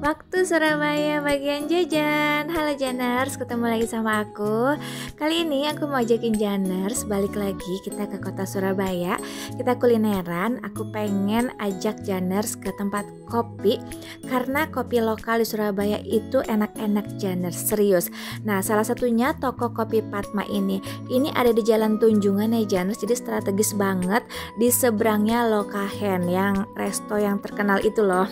Waktu Surabaya bagian jajan. Halo Janers, ketemu lagi sama aku. Kali ini aku mau ajakin Janers balik lagi kita ke kota Surabaya. Kita kulineran. Aku pengen ajak Janers ke tempat kopi karena kopi lokal di Surabaya itu enak-enak Janers, serius. Nah, salah satunya toko kopi Padma ini. Ini ada di Jalan Tunjungan ya Janers. Jadi strategis banget di seberangnya Lokahen yang resto yang terkenal itu loh.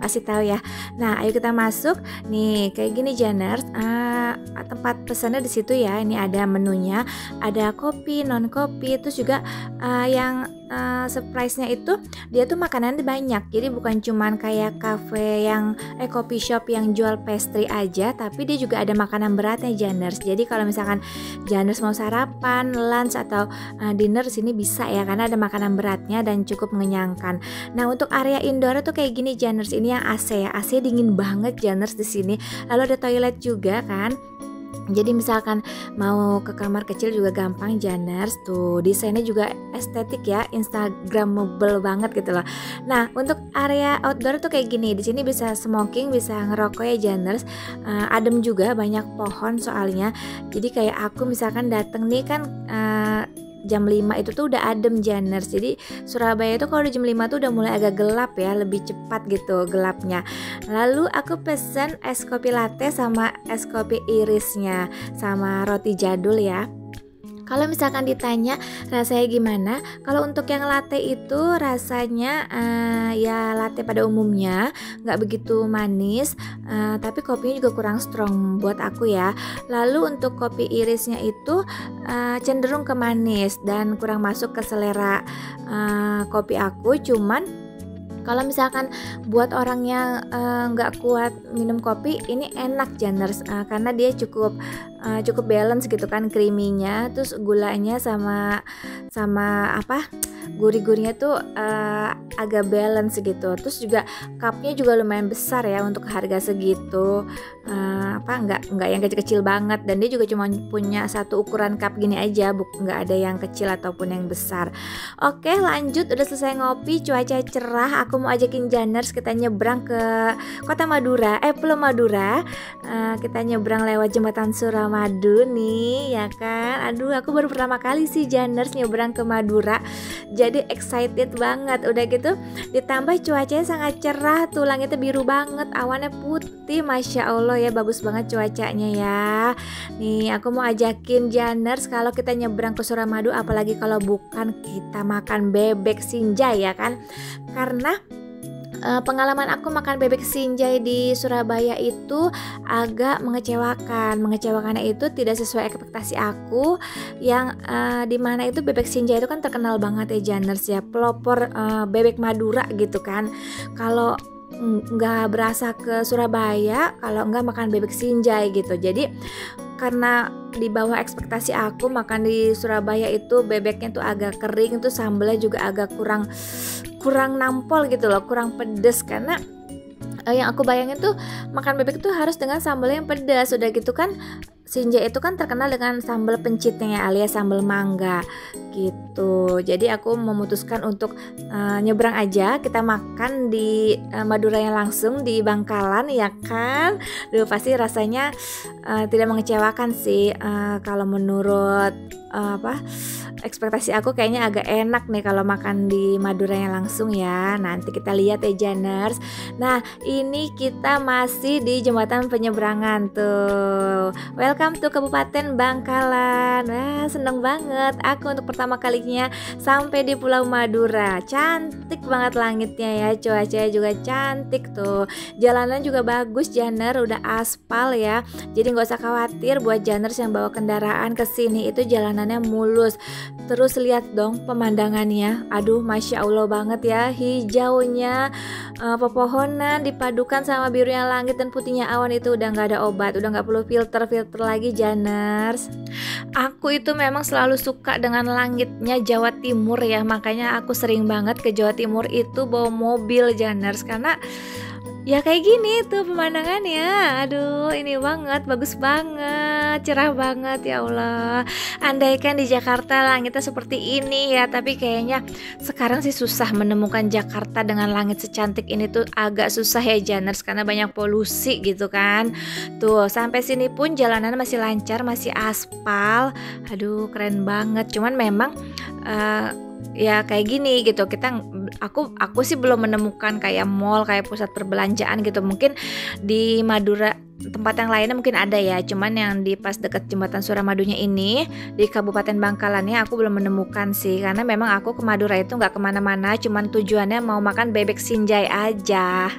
Pasti tahu ya. Nah, ayo kita masuk. Nih, kayak gini Janers. Tempat pesannya di situ ya. Ini ada menunya, ada kopi, non kopi. Terus juga yang surprise-nya itu dia tuh makanannya banyak. Jadi bukan cuman kayak cafe yang coffee shop yang jual pastry aja, tapi dia juga ada makanan beratnya Janers. Jadi kalau misalkan Janers mau sarapan, lunch atau dinner di sini bisa ya, karena ada makanan beratnya dan cukup mengenyangkan. Nah, untuk area indoor tuh kayak gini Janers. Ini yang AC ya. AC dingin banget Janers di sini. Lalu ada toilet juga kan. Jadi misalkan mau ke kamar kecil juga gampang Janers. Tuh desainnya juga estetik ya, instagramable banget gitu loh. Nah, untuk area outdoor tuh kayak gini. Di sini bisa smoking, bisa ngerokok ya Janers. Adem juga, banyak pohon soalnya. Jadi kayak aku misalkan dateng nih kan jam 5 itu tuh udah adem Janers. Jadi Surabaya itu kalau di jam 5 tuh udah mulai agak gelap ya, lebih cepat gitu gelapnya. Lalu aku pesen es kopi latte sama es kopi irisnya sama roti jadul ya. Kalau misalkan ditanya rasanya gimana, kalau untuk yang latte itu rasanya ya latte pada umumnya, nggak begitu manis, tapi kopinya juga kurang strong buat aku ya. Lalu untuk kopi irisnya itu cenderung ke manis dan kurang masuk ke selera kopi aku. Cuman kalau misalkan buat orang yang nggak kuat minum kopi, ini enak Janers, karena dia cukup balance gitu kan, creaminya, terus gulanya sama apa gurih-gurihnya tuh agak balance gitu. Terus juga cupnya juga lumayan besar ya untuk harga segitu, nggak yang kecil-kecil banget, dan dia juga cuma punya satu ukuran cup gini aja, nggak ada yang kecil ataupun yang besar. Oke, lanjut, udah selesai ngopi, cuaca cerah, aku mau ajakin Janers kita nyebrang ke kota Madura, Pulau Madura. Kita nyebrang lewat jembatan Suramadu nih ya kan. Aduh, aku baru pertama kali sih Janers nyebrang ke Madura, jadi excited banget. Udah gitu ditambah cuacanya sangat cerah tuh, langitnya biru banget, awannya putih, masya Allah ya, bagus banget cuacanya ya. Nih aku mau ajakin Janers kalau kita nyebrang ke Suramadu, apalagi kalau bukan kita makan bebek sinjai ya kan. Karena pengalaman aku makan bebek sinjai di Surabaya itu agak mengecewakan. Mengecewakannya itu tidak sesuai ekspektasi aku, yang dimana itu bebek sinjai itu kan terkenal banget ya Janers ya, pelopor bebek Madura gitu kan. Kalau nggak berasa ke Surabaya kalau nggak makan bebek sinjai gitu. Jadi karena di bawah ekspektasi aku, makan di Surabaya itu bebeknya tuh agak kering, tuh sambelnya juga agak kurang nampol gitu loh, kurang pedes. Karena yang aku bayangin tuh makan bebek tuh harus dengan sambal yang pedas. Udah gitu kan sinjai itu kan terkenal dengan sambal pencitnya ya, alias sambal mangga gitu. Jadi aku memutuskan untuk nyebrang aja, kita makan di Madura yang langsung di Bangkalan ya kan. Duh, pasti rasanya tidak mengecewakan sih. Kalau menurut ekspektasi aku kayaknya agak enak nih kalau makan di Madura yang langsung ya. Nanti kita lihat ya Janers. Nah, ini kita masih di jembatan penyeberangan tuh. Welcome to Kabupaten Bangkalan. Wah, seneng banget aku untuk pertama kalinya sampai di Pulau Madura. Cantik banget langitnya ya, cuacanya juga cantik tuh. Jalanan juga bagus Janers, udah aspal ya. Jadi nggak usah khawatir buat Janers yang bawa kendaraan ke sini, itu jalanannya mulus. Terus lihat dong pemandangannya, aduh masya Allah banget ya, hijaunya pepohonan dipadukan sama birunya langit dan putihnya awan, itu udah nggak ada obat, udah nggak perlu filter lagi Janers. Aku itu memang selalu suka dengan langitnya Jawa Timur ya, makanya aku sering banget ke Jawa Timur itu bawa mobil Janers, karena Ya kayak gini tuh pemandangannya. Aduh, ini banget, bagus banget, cerah banget ya Allah. Andaikan di Jakarta langitnya seperti ini ya, tapi kayaknya sekarang sih susah menemukan Jakarta dengan langit secantik ini tuh agak susah ya Janers, karena banyak polusi gitu kan. Tuh, sampai sini pun jalanan masih lancar, masih aspal. Aduh, keren banget. Cuman memang ya kayak gini gitu, aku sih belum menemukan kayak mall, kayak pusat perbelanjaan gitu. Mungkin di Madura tempat yang lainnya mungkin ada ya, cuman yang di pas dekat jembatan Suramadunya ini di Kabupaten Bangkalannya aku belum menemukan sih, karena memang aku ke Madura itu nggak kemana-mana, cuman tujuannya mau makan bebek sinjai aja.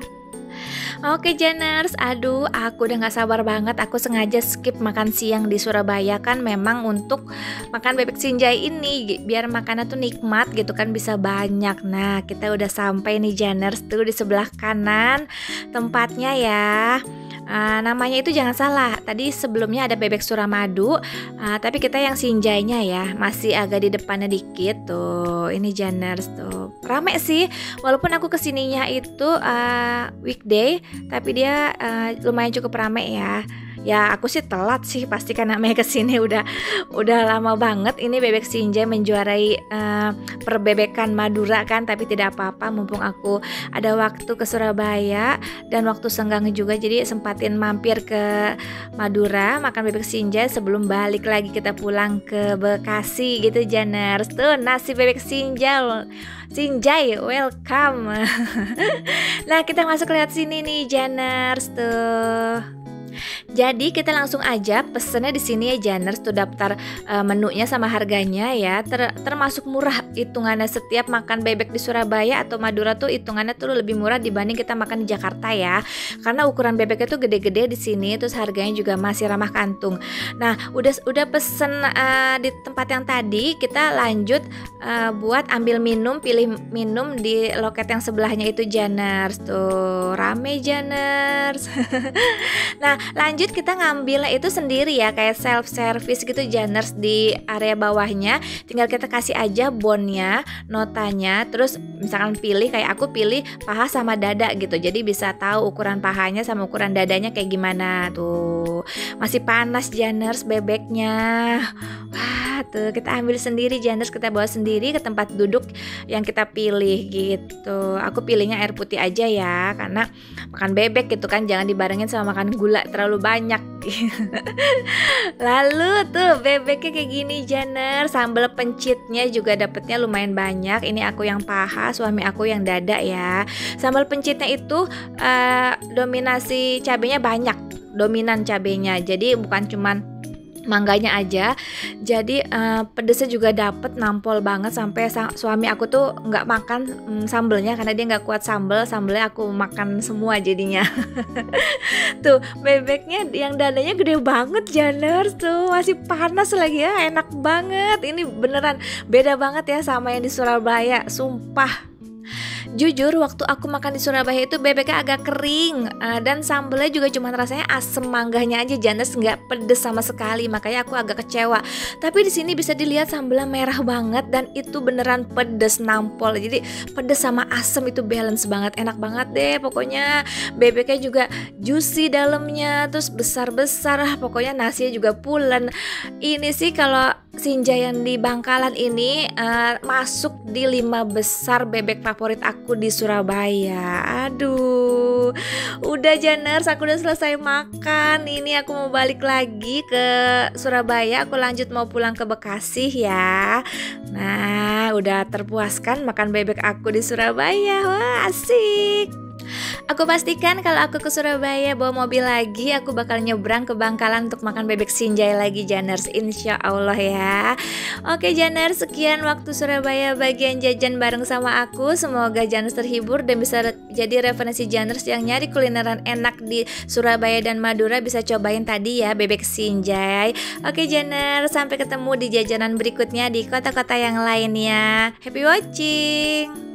Oke Janers, aduh aku udah gak sabar banget. Aku sengaja skip makan siang di Surabaya kan memang untuk makan bebek sinjai ini, biar makannya tuh nikmat gitu kan, bisa banyak. Nah kita udah sampai nih Janers, tuh di sebelah kanan tempatnya ya. Namanya itu jangan salah, tadi sebelumnya ada bebek Suramadu, tapi kita yang sinjainya ya, masih agak di depannya dikit. Tuh ini Janers, tuh rame sih, walaupun aku kesininya itu weekday, tapi dia lumayan cukup rame ya. Ya aku sih telat sih pasti, karena namanya kesini udah lama banget. Ini bebek sinjai menjuarai perbebekan Madura kan, tapi tidak apa-apa, mumpung aku ada waktu ke Surabaya dan waktu senggang juga, jadi sempatin mampir ke Madura makan bebek sinjai sebelum balik lagi kita pulang ke Bekasi gitu Janers. Tuh nasi bebek sinjai welcome. Nah kita masuk lihat sini nih Janers tuh. Jadi kita langsung aja pesennya di sini ya Janers, tuh daftar menunya sama harganya ya, termasuk murah hitungannya. Setiap makan bebek di Surabaya atau Madura tuh hitungannya tuh lebih murah dibanding kita makan di Jakarta ya, karena ukuran bebeknya tuh gede-gede di sini, terus harganya juga masih ramah kantung. Nah udah pesen di tempat yang tadi, kita lanjut buat ambil minum, pilih minum di loket yang sebelahnya itu Janers. Tuh rame Janers. Nah lanjut kita ngambilnya itu sendiri ya, kayak self service gitu Janers. Di area bawahnya tinggal kita kasih aja bonnya, notanya, terus misalkan pilih, kayak aku pilih paha sama dada gitu, jadi bisa tahu ukuran pahanya sama ukuran dadanya kayak gimana. Tuh masih panas Janers bebeknya. Wah tuh kita ambil sendiri Janers, kita bawa sendiri ke tempat duduk yang kita pilih gitu. Aku pilihnya air putih aja ya, karena makan bebek gitu kan, jangan dibarengin sama makan gula terlalu banyak. Lalu tuh bebeknya kayak gini Janers, sambal pencitnya juga dapetnya lumayan banyak. Ini aku yang paha, suami aku yang dada ya. Sambal pencitnya itu dominasi cabenya banyak, dominan cabenya, jadi bukan cuman mangganya aja, jadi pedesnya juga dapet, nampol banget, sampai suami aku tuh nggak makan sambelnya karena dia nggak kuat sambelnya aku makan semua jadinya. Tuh bebeknya yang dadanya gede banget Janers, tuh masih panas lagi ya, enak banget. Ini beneran beda banget ya sama yang di Surabaya, sumpah. Jujur waktu aku makan di Surabaya itu bebeknya agak kering, dan sambelnya juga cuma rasanya asem mangganya aja Janers, nggak pedes sama sekali, makanya aku agak kecewa. Tapi di sini bisa dilihat sambelnya merah banget dan itu beneran pedes, nampol. Jadi pedes sama asem itu balance banget, enak banget deh pokoknya. Bebeknya juga juicy dalamnya, terus besar-besar, pokoknya nasinya juga pulen. Ini sih kalau sinjai yang di Bangkalan ini masuk di 5 besar bebek favorit aku di Surabaya. Aduh, udah Janers, aku udah selesai makan. Ini aku mau balik lagi ke Surabaya, aku lanjut mau pulang ke Bekasi ya. Nah, udah terpuaskan makan bebek aku di Surabaya. Wah, asik. Aku pastikan kalau aku ke Surabaya bawa mobil lagi, aku bakal nyebrang ke Bangkalan untuk makan bebek sinjai lagi Janers, insya Allah ya. Oke Janers, sekian waktu Surabaya bagian jajan bareng sama aku. Semoga Janers terhibur dan bisa jadi referensi Janers yang nyari kulineran enak di Surabaya dan Madura, bisa cobain tadi ya bebek sinjai. Oke Janers, sampai ketemu di jajanan berikutnya di kota-kota yang lainnya. Happy watching.